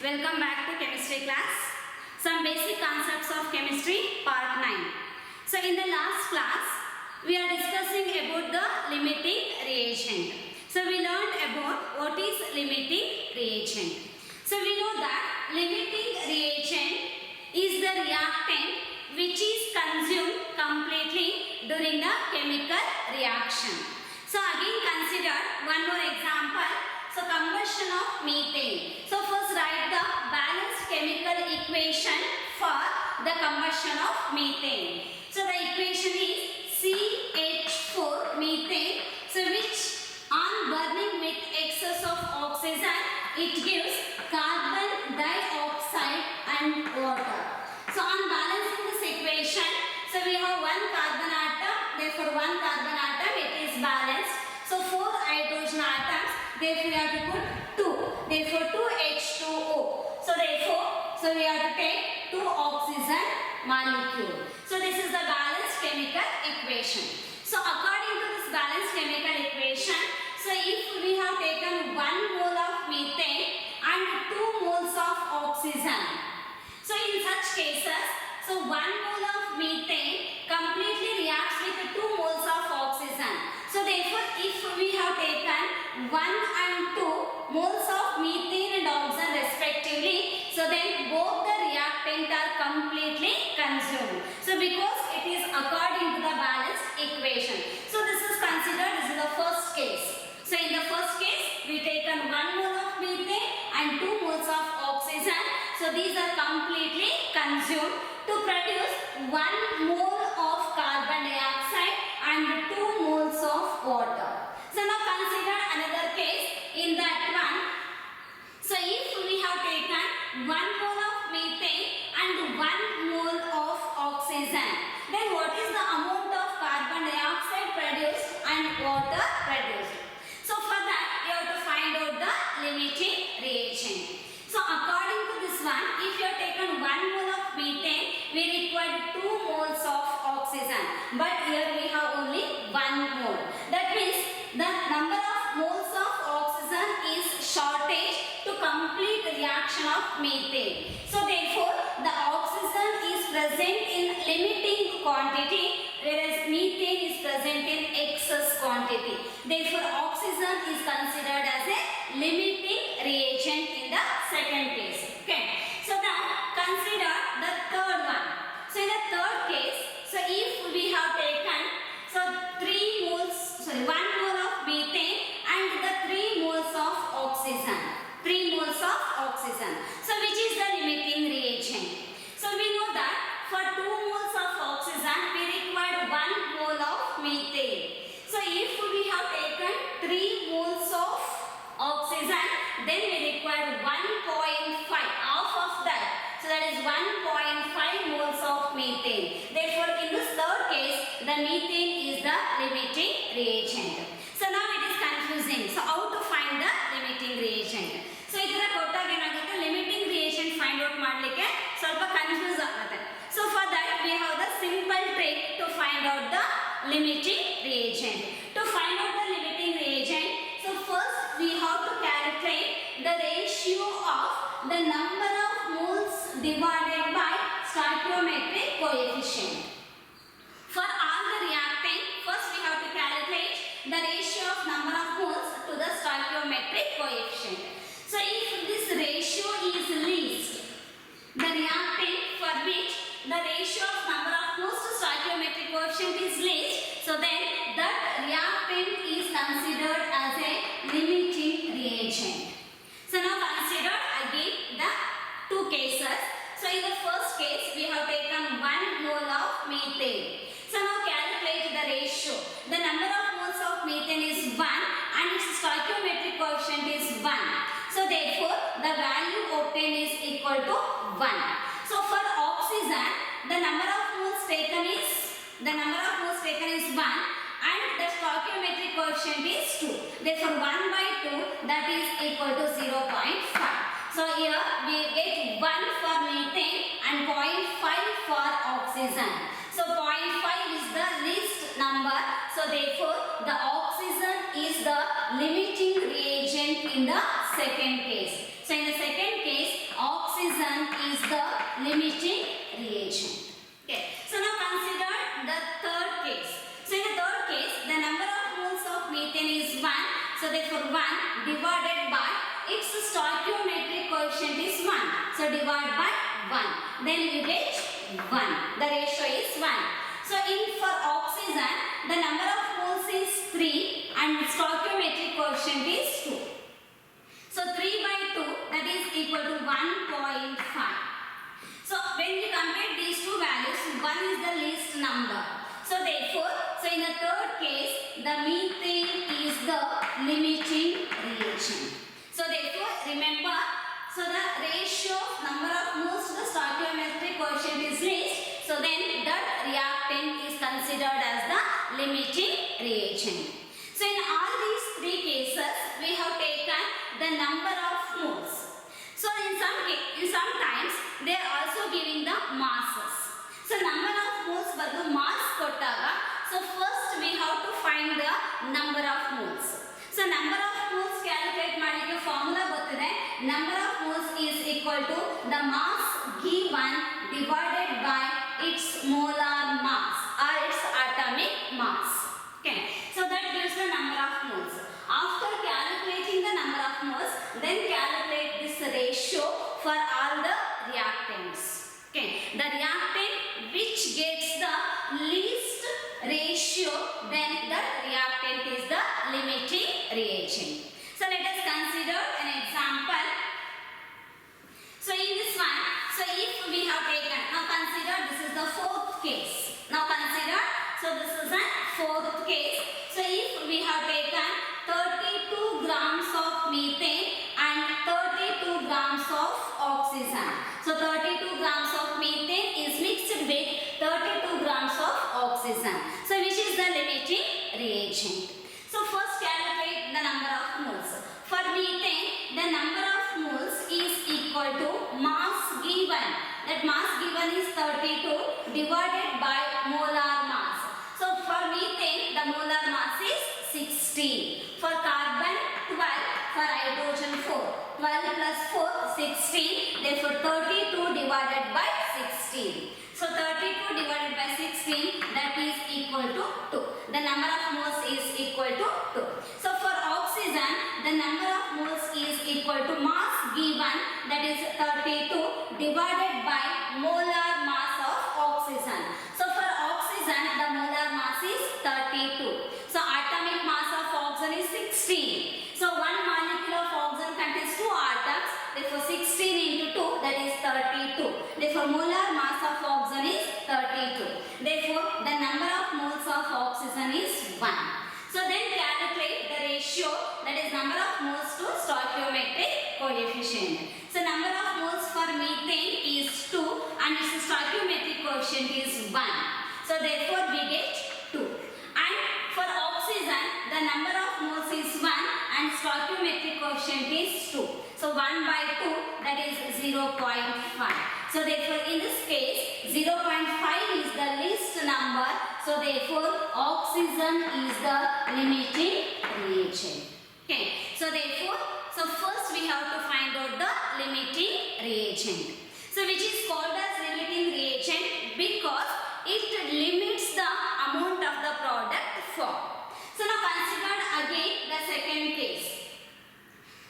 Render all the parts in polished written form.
Welcome back to chemistry class. Some basic concepts of chemistry part 9. So in the last class we are discussing about the limiting reagent. So we learned about what is limiting reagent. So we know that limiting reagent is the reactant which is consumed completely during the chemical reaction. So again consider one more example. So combustion of methane. So first write the balanced chemical equation for the combustion of methane. So the equation is CH4 methane. So which on burning with excess of oxygen it gives carbon dioxide and water. So on balancing this equation, so we have one carbon atom, therefore one carbon atom it is balanced. So 4 hydrogen atoms, therefore we have to put 2, therefore 2H2O. So therefore, we have to take 2 oxygen molecule. So this is the balanced chemical equation. So according to this balanced chemical equation, so if we have taken 1 mole of methane and 2 moles of oxygen, so in such cases, so 1 mole of methane completely reacts with 2 moles of oxygen. So therefore, if we have taken 1 and 2 moles of methane and oxygen respectively, so then both the reactant are completely consumed. So because it is according to the balanced equation. So this is considered, this is the first case. So in the first case, we taken 1 mole of methane and 2 moles of oxygen. So these are completely consumed to produce 1 mole of carbon dioxide and 2 moles of water. So now consider another case. In that one, so if we have taken 1 mole of methane and 1 mole of oxygen, then what is the amount of carbon dioxide produced and water produced? So for that, you have to find out the limiting reagent. So according to this one, if you have taken 1 mole of methane, we require 2 moles of oxygen. But here we have only 1 mole. That means the number of moles of oxygen is shortage to complete the reaction of methane. So therefore, the oxygen is present in limiting quantity, whereas methane is present in excess quantity. Therefore, oxygen is considered as a limiting reagent in the second case. Okay. So now consider the third one. So in the third case, so if we have taken 1 mole of methane and the 3 moles of oxygen. 3 moles of oxygen. So which is the limiting reagent? So we know that for 2 moles of oxygen we require 1 mole of methane. So if we have taken 3 moles of oxygen, then we require 1.5, half of that. So that is 1.5 moles of methane. Therefore, in this third case, the methane is the limiting reagent. So now it is confusing. So how to find the limiting reagent? So idra kottaga enagutte limiting reagent find out madlikke ಸ್ವಲ್ಪ confuse ಆಗುತ್ತೆ. So for that we have the simple trick to find out the limiting reagent. To find out the limiting reagent, so first we have to calculate the ratio of the number of moles divided by stoichiometric coefficient. For all the reactant, first we have to calculate the ratio of number of moles to the stoichiometric coefficient. So if this ratio is least, the reactant for which the ratio of number of moles to stoichiometric coefficient is least, so then that reactant is considered as a limiting reagent. So now consider again the 2 cases. So in the first case we have taken 1 mole of methane. So now calculate the ratio. The number of moles of methane is 1 and its stoichiometric coefficient is 1. So therefore the value obtained is equal to 1. So for oxygen, the number of moles taken is 1 and the stoichiometric coefficient is 2. Therefore 1 by 2 that is equal to 0.5. So here we get 1 for methane and 0.5 for oxygen. So 0.5 is the least number. So therefore the oxygen is the limiting reagent in the second case. So in the second case divided by 1. Then you get 1. The ratio is 1. So for oxygen, the number of moles is 3 and stoichiometric coefficient is 2. So 3 by 2, that is equal to 1.5. So when we compare these two values, 1 is the least number. So therefore, in the third case, the methane is the limiting reagent. So therefore, remember, so the ratio of number of moles to the stoichiometric coefficient is least. So then that reactant is considered as the limiting reagent. So in all these three cases, we have taken the number of moles. So in sometimes they are also giving the masses. So number of moles badu mass kottaga. So first we have to find the number of moles. So number of moles calculate ಮಾಡಲಿಕ್ಕೆ formula ಗೊತ್ತಿದೆ. Number of moles is equal to the mass given divided by its molar mass or its atomic mass. Okay. So that gives the number of moles. After calculating the number of moles, then calculate this ratio for all the reactants. Okay. The reactant which gets the least ratio, then that reactant is the limiting reagent. So let us consider an example. So in this one, so if we have taken, now consider this is the fourth case. Now consider, so this is a fourth case. So if we have taken 32 grams of methane and 32 grams of oxygen. So 32 grams of methane is mixed with 32 grams of oxygen. So which is the limiting reagent? So first calculate the number of moles. For methane, the number of moles is equal to mass given. That mass given is 32 divided by molar mass. So for methane, the molar mass is 16. For carbon, 12. For hydrogen, 4. 12 plus 4, 16. Therefore 32 divided by 16. So 32 divided by 16, that is equal to 2. The number of moles is equal to 2. So for oxygen, the number of moles is equal to mass given, that is 32 divided by molar mass of oxygen. So for oxygen, the molar mass is 32. So atomic mass of oxygen is 16. So one molecule of oxygen contains 2 atoms. Therefore 16 into 2, that is 32. Therefore molar mass of oxygen is 32. Therefore the number of moles of oxygen is 1. So then calculate the ratio, that is number of moles to stoichiometric coefficient. So number of moles for methane is 2 and its stoichiometric coefficient is 1. So therefore we get 2. And for oxygen, the number of moles is 1 and stoichiometric coefficient is 2. So 1 by 2, that is 0.5. So therefore in this case 0.5 is the least number. So therefore oxygen is the limiting reagent. Okay. So therefore, so first we have to find out the limiting reagent. So which is called as limiting reagent because it limits the amount of the product formed. So now consider again the second case.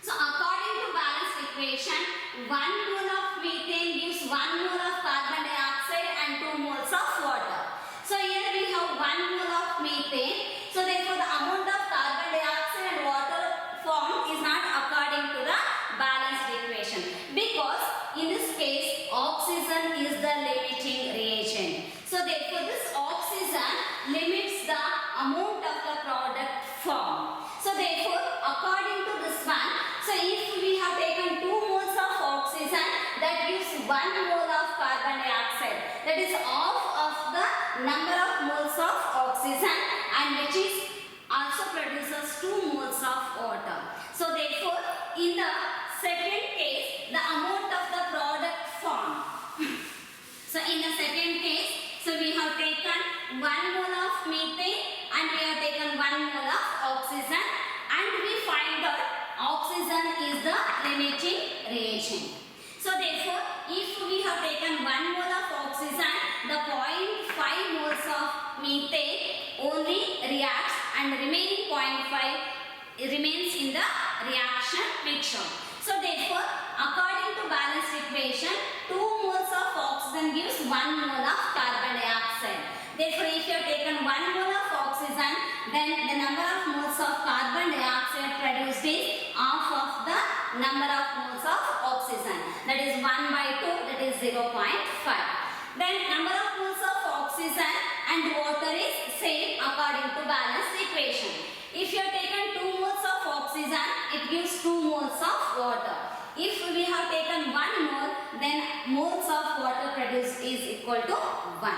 So according to balanced equation, 1 mole of methane gives 1 mole of carbon dioxide and 2 moles of water. So here we have 1 mole of methane. So therefore the amount of carbon dioxide and water formed is not according to the balanced equation because in this case oxygen is the limiting reagent. So therefore this oxygen limits the amount of the product formed. So therefore according to this one, so if we have taken 2 moles of oxygen, that gives 1 mole of carbon dioxide. That is half of the number of moles of oxygen and which is also produces 2 moles of water. So therefore in the second case, the amount of the product formed. So in the second case, so we have taken 1 mole of methane and we have taken 1 mole of oxygen and we find that oxygen is the limiting reagent. So therefore, if we have taken 1 mole of oxygen, the 0.5 moles of methane only reacts and remaining 0.5 remains in the reaction mixture. So therefore, according to balanced equation, 2 moles of oxygen gives 1 mole of carbon dioxide. Therefore, if you have taken 1 mole of oxygen, then the number of moles of carbon dioxide produced is half of the number of moles of oxygen. That is 1 by 2, that is 0.5. Then number of moles of oxygen and water is same according to balanced equation. If you have taken 2 moles of oxygen, it gives 2 moles of water. If we have taken 1 mole, then moles of water produced is equal to 1.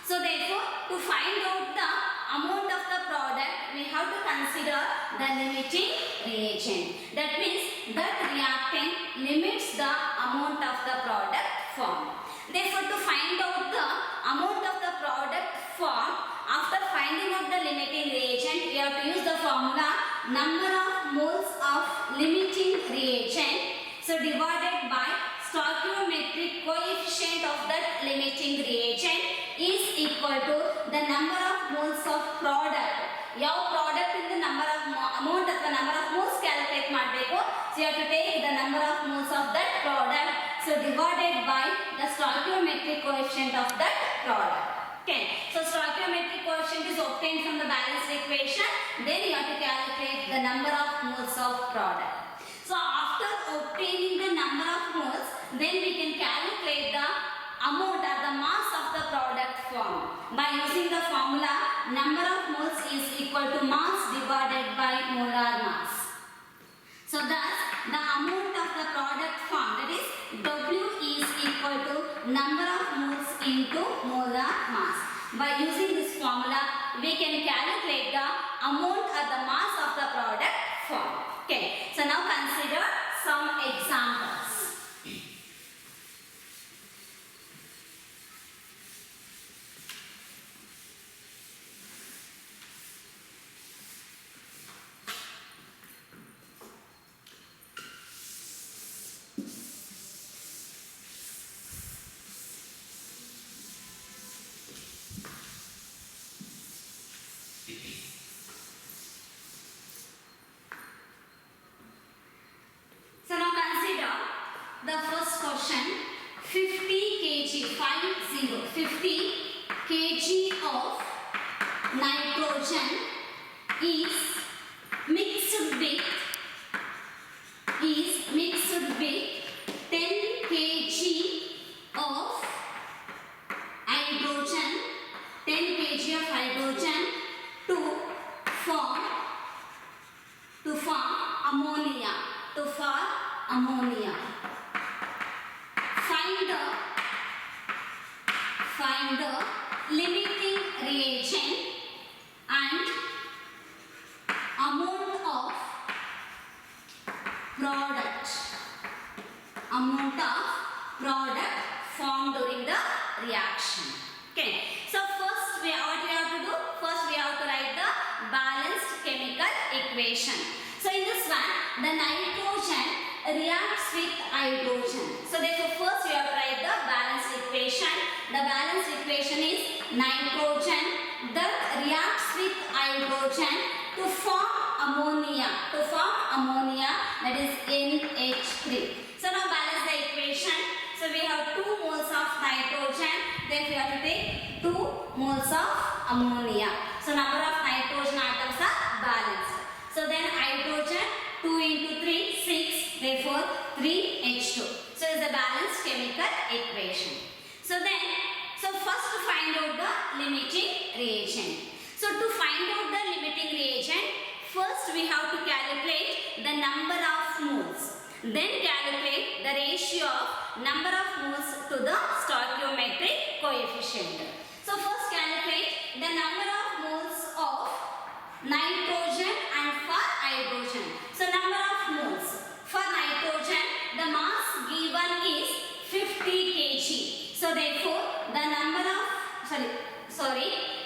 So therefore, to find out the amount of the product, we have to consider the limiting reagent. That means that reactant limits the amount of the product formed. Therefore, to find out the amount of the product formed, after finding out the limiting reagent, we have to use the formula number of moles of limiting reagent. So divided by stoichiometric coefficient of that limiting reagent is equal to the number of moles of product. Your product in the number of amount of the number of moles calculate ಮಾಡಬೇಕು. So you have to take the number of moles of that product. So divided by the stoichiometric coefficient of that product. Okay, so stoichiometric coefficient is obtained from the balanced equation. Then you have to calculate the number of moles of product. So after obtaining the number of moles, then we can calculate the amount or the mass of the product formed. By using the formula, number of moles is equal to mass divided by molar mass. So thus, the amount of the product formed, that is W is equal to number of moles into molar mass. By using this formula, we can calculate the amount or the mass of the product formed. Okay, so now consider some examples. So now consider the first question. 50 kg of nitrogen is mixed with 10 kg of hydrogen, 10 kg of hydrogen to form ammonia. Find the limiting reagent and amount of product formed during the reaction. Okay. So first what we have to do? First we have to write the balanced chemical equation. So in this one, the nitrogen reacts with hydrogen. So therefore first we have to write the balanced equation. The balanced equation is nitrogen that reacts with hydrogen to form ammonia. That is NH3. So now balance the equation. So we have 2 moles of nitrogen. Then we have to take 2 moles of ammonia. So number of nitrogen atoms are balanced. So then hydrogen 2 into 3, 6. Therefore 3H2. So it's a balanced chemical equation. So first to find out the limiting reagent. So to find out the limiting reagent, first we have to calculate the number of moles. Then calculate the ratio of number of moles to the stoichiometric coefficient. So first calculate the number of moles of nitrogen and for hydrogen. So number of moles. For nitrogen, the mass given is 50 kg. So therefore,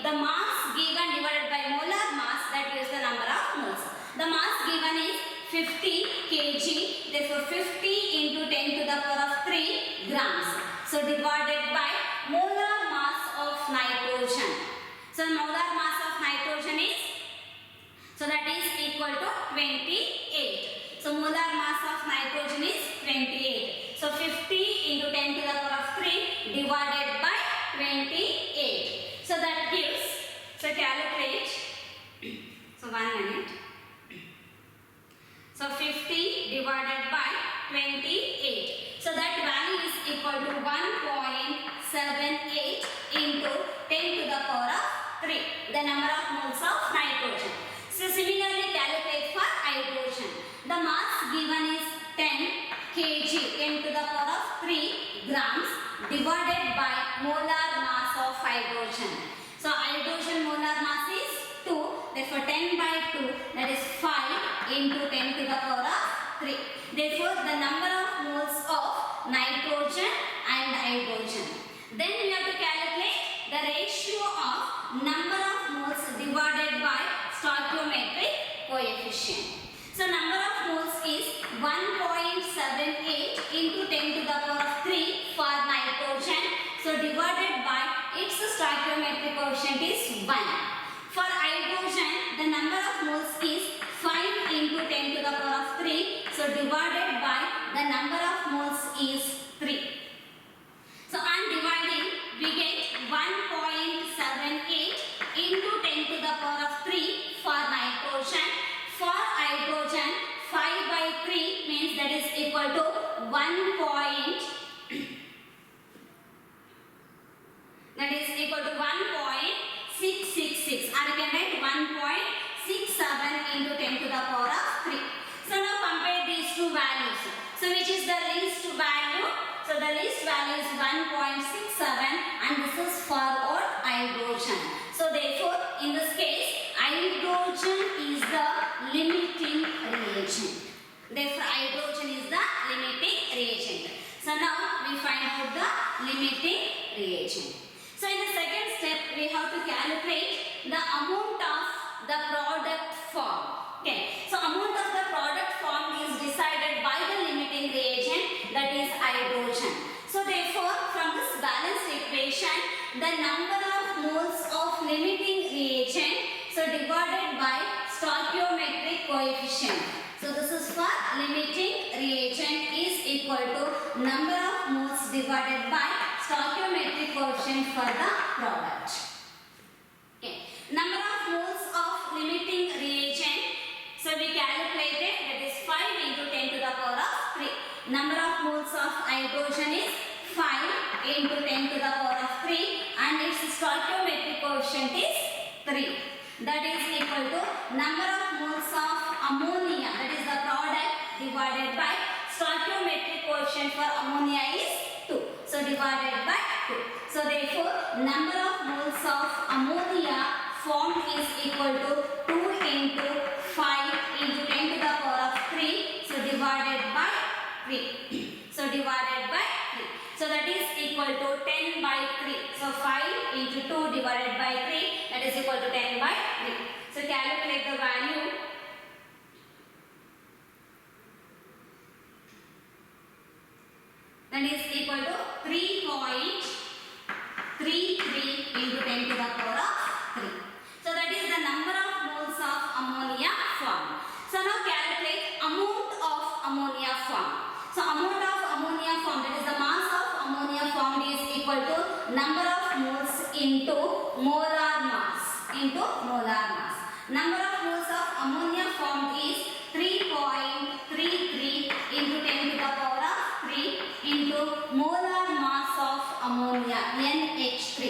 the mass given divided by molar mass, that gives the number of moles. The mass given is 50 kg. Therefore, 50 into 10 to the power of 3 grams. So divided by molar mass of nitrogen. So molar mass of nitrogen is, so that is equal equal to 28. So molar mass of nitrogen is 28. So 50 into 10 to the power of 3 divided by 28. So that gives, so calculate, so 1 minute. So 50 divided by 28. So that value is equal to 1.78 into 10 to the power of 3. The number of moles of nitrogen. So similarly calculate for hydrogen. The mass given is 10 kg 10 to the power of 3 grams divided by molar mass of hydrogen. So hydrogen molar mass is 2. Therefore 10 by 2, that is 5 into 10 to the power of 3. Therefore the number of moles of nitrogen and hydrogen. Then we have to calculate the ratio of number of moles divided by stoichiometric coefficient. So number of moles is 1.78 into 10 to the power of 3 for nitrogen. So divided by its stoichiometric coefficient is 1. For hydrogen, the number of moles is 5 into 10 to the power of 3. So divided by the number of moles is 3. So on dividing, we get 1.78 into 10 to the power of 3 for nitrogen. For hydrogen, 5 by 3 means that is equal to 1.666, or you can write 1.67 into 10 to the power of 3. So now compare these two values. So which is the least value? So the least value is 1.67 and this is for what? Hydrogen. So therefore in this case hydrogen is the limiting reagent. Therefore hydrogen is the limiting reagent. So now we find out the limiting reagent. So in the second step we have to calculate the amount of the product formed. Okay. So amount of the product formed is decided by the limiting reagent, that is hydrogen. So therefore from this balanced equation the number of moles of limiting reagent, so divided by stoichiometric coefficient. So this is for limiting reagent is equal to number of moles divided by stoichiometric coefficient for the product. Okay. Number of moles of limiting reagent, so we calculated, that is 5 into 10 to the power of 3. Number of moles of hydrogen is 5 into 10 to the power of 3 and its stoichiometric coefficient is 3. That is equal to number of moles of ammonia, that is the product, divided by stoichiometric coefficient for ammonia is 2. So divided by 2. So therefore number of moles of ammonia formed is equal to 2 into 5 into 10 to the power of 3. So divided by 3. So divided by 3. So that is equal to 10 by 3. So 5 into 2 divided by 3, that is equal to 10 by 3. So calculate the value. That is equal to 3.33 into 10 to the power of 3. So that is the number of moles of ammonia formed. So now calculate amount of ammonia formed. So amount of ammonia formed, that is the mass of ammonia formed is equal to number of moles into molar mass. Number of moles of ammonia formed is 3.33 into 10 to the power of 3 into molar mass of ammonia, NH3.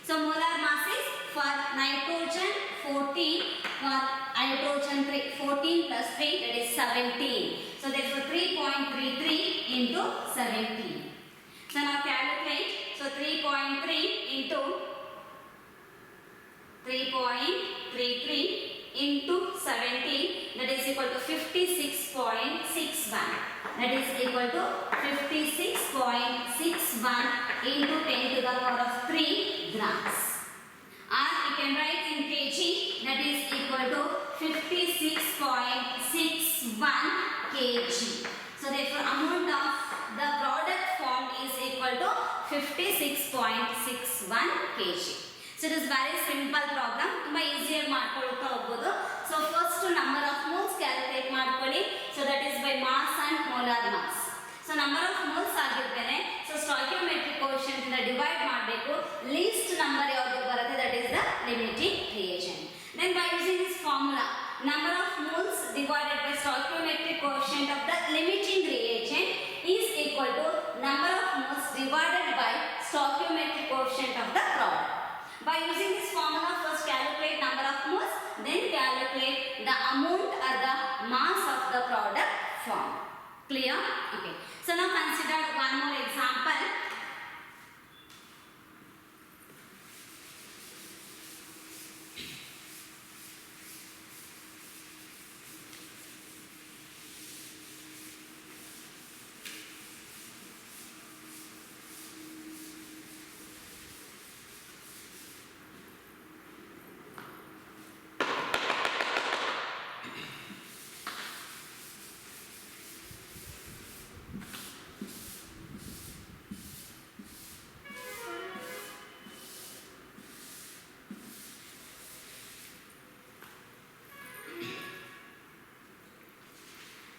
So molar mass is for nitrogen 14, for hydrogen 14 plus 3, that is 17. So therefore 3.33 into 17. So now calculate. So 3.33 into 17, that is equal to 56.61. That is equal to 56.61 into 10 to the power of 3 grams. Or we can write in kg, that is equal to 56.61 kg. So therefore amount of the product formed is equal to 56.61 kg. So So it is very simple problem. ತುಂಬಾ easier ಮಾಡ್ಕೊಳ್ತಾ ಹೋಗಬಹುದು. So first number of moles calculate ಮಾಡ್ಕೊಳ್ಳಿ. So that is by mass and molar mass. So number of moles ಆಗಿರ್ತಾನೆ. So stoichiometric coefficient ಇಂದ divide ಮಾಡಬೇಕು. Least number ಯಾವುದು ಬರುತ್ತೆ that is the limiting reagent. Then by using this formula, number of moles divided by stoichiometric coefficient of the limiting reagent is equal to number of moles divided by stoichiometric coefficient of the product. By using this formula, first calculate number of moles, then calculate the amount or the mass of the product formed. Clear? Okay. So now consider one more example.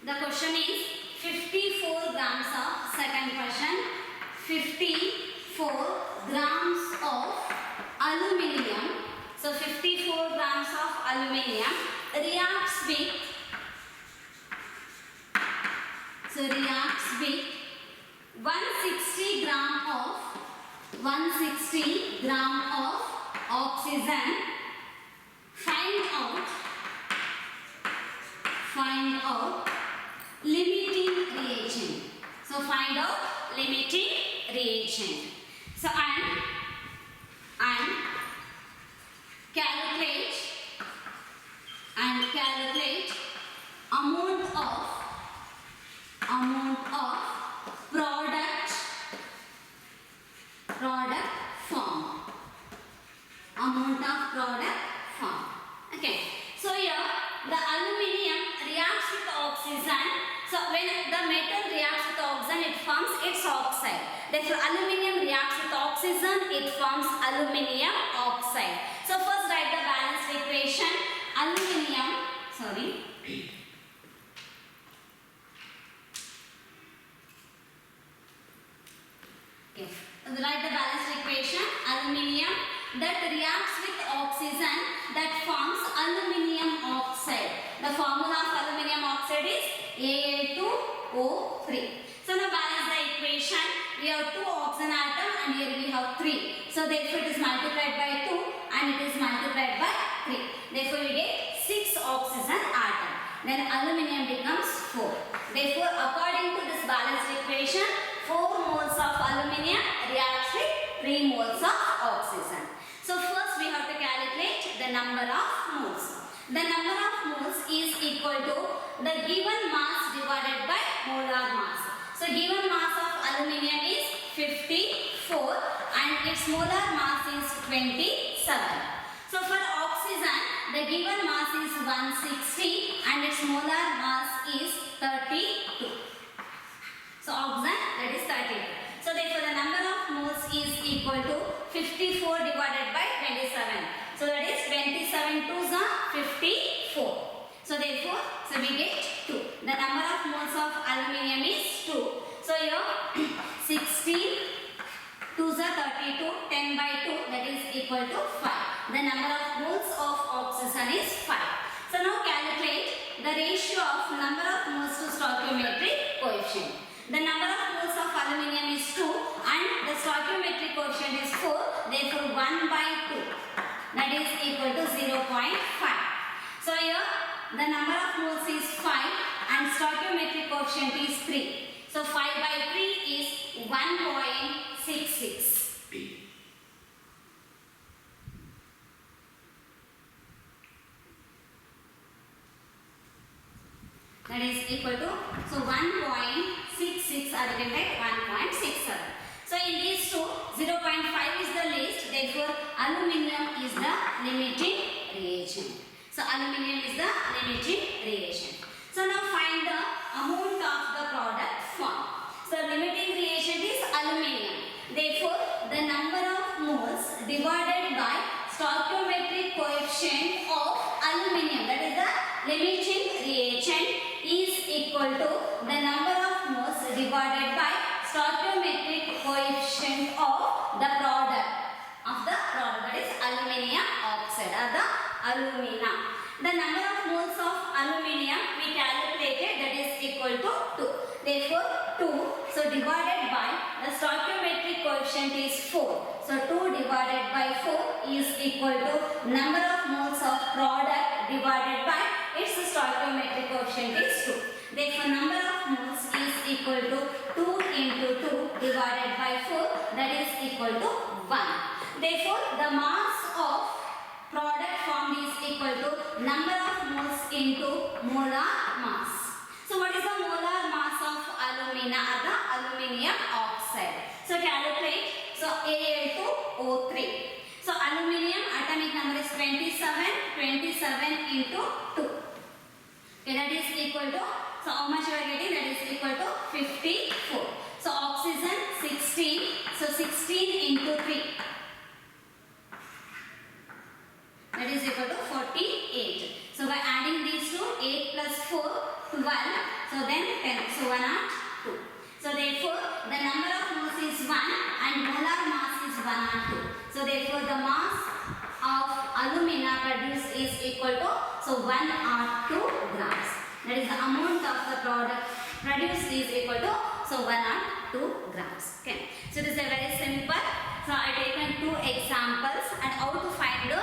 The question is 54 grams of, second question, 54 grams of aluminium. So 54 grams of aluminium reacts with 160 gram of oxygen. Find out limiting reagent. So find out limiting reagent. So and calculate amount of product form. Amount of product form. Okay. So here the aluminium reacts with oxygen. So when the metal reacts with oxygen, it forms its oxide. Therefore, aluminium reacts with oxygen, it forms aluminium oxide. So first write the balanced equation. Aluminium, sorry. Okay. Write the balanced equation. Aluminium that reacts with oxygen that forms aluminium oxide. The formula of aluminium oxide is Al2O3. So now balance the equation. We have 2 oxygen atom and here we have 3. So therefore it is multiplied by 2 and it is multiplied by 3. Therefore we get 6 oxygen atom. Then aluminium becomes 4. Therefore according to this balanced equation, 4 moles of aluminium reacts with 3 moles of oxygen. So first we have to calculate the number of moles. The number of moles is equal to the given mass divided by molar mass. So given mass of aluminium is 54 and its molar mass is 27. So for oxygen, the given mass is 160 and its molar mass is 32. So oxygen, that is 32. So therefore the number of moles is equal to 54 divided by 27. So that is 27 2s are 54. So therefore, we get 2. The number of moles of aluminium is 2. So here 16 2s are 32, 10 by 2 that is equal to 5. The number of moles of oxygen is 5. So now calculate the ratio of number of moles to stoichiometric coefficient. The number of moles of aluminium is 2 and the stoichiometric coefficient is 4. Therefore 1 by 2 that is equal to 0.5. So here the number of moles is 5 and stoichiometric coefficient is 3. So 5 by 3 is 1.66. That is equal to, so 1.66 are written by 1.67. So in these two, 0.5 is the least, therefore aluminium is the limiting reagent. So aluminium is the limiting reagent. So now find the amount of the product formed. So limiting reagent is aluminium. Therefore the number of moles divided by coefficient of aluminum, that is the limiting reagent, is equal to the number of moles divided by stoichiometric coefficient of the product, that is aluminium oxide or the alumina. The number of moles of aluminium we calculated, that is equal to 2. Therefore 2, so divided by the stoichiometric coefficient is 4. So 2 divided by 4 is equal to number of moles of product divided by its stoichiometric coefficient is 2. Therefore number of moles is equal to 2 into 2 divided by 4, that is equal to 1. Therefore the mass of product formed is equal to number of moles into molar mass. So what is the molar mass of alumina or the aluminium oxide? So calculate. So Al2O3. So aluminium atomic number is 27. 27 into 2. Okay, that is equal to, so how much you are getting? That is equal to 54. So oxygen 16. So 16 into 3. That is equal to 48. So by adding these two, 8 plus 4, 12. So then 10. So 1 and 2. So therefore the number of moles is 1 and molar mass is 1 and 2. So therefore the mass of alumina produced is equal to, so 1 or 2 grams. That is the amount of the product produced is equal to, so 1 or 2 grams. Okay. So this is a very simple. So I taken 2 examples and how to find the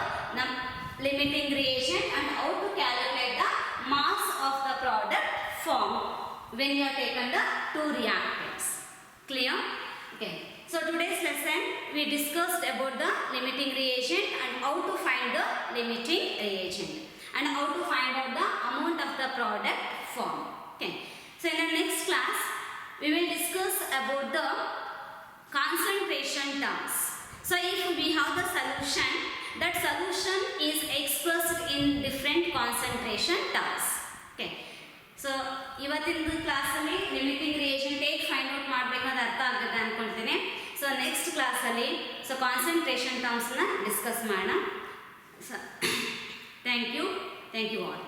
limiting reagent and how to calculate the mass of the product formed when you have taken the 2 reactants. Clear? Okay. So today's lesson we discussed about the limiting reagent and how to find the limiting reagent and how to find out the amount of the product formed. Okay. So in the next class we will discuss about the concentration terms. So if we have the solution, that solution is expressed in different concentration terms. Okay. So ಇವತ್ತಿನ class ಅಲ್ಲಿ limiting reaction ಹೇಗೆ find out ಮಾಡಬೇಕು ಅಂತ ಅರ್ಥ ಆಗುತ್ತೆ ಅನ್ಕೊಳ್ತೀನಿ. So next class ಅಲ್ಲಿ so concentration terms ನ ಡಿಸ್ಕಸ್ ಮಾಡೋಣ. Thank you all.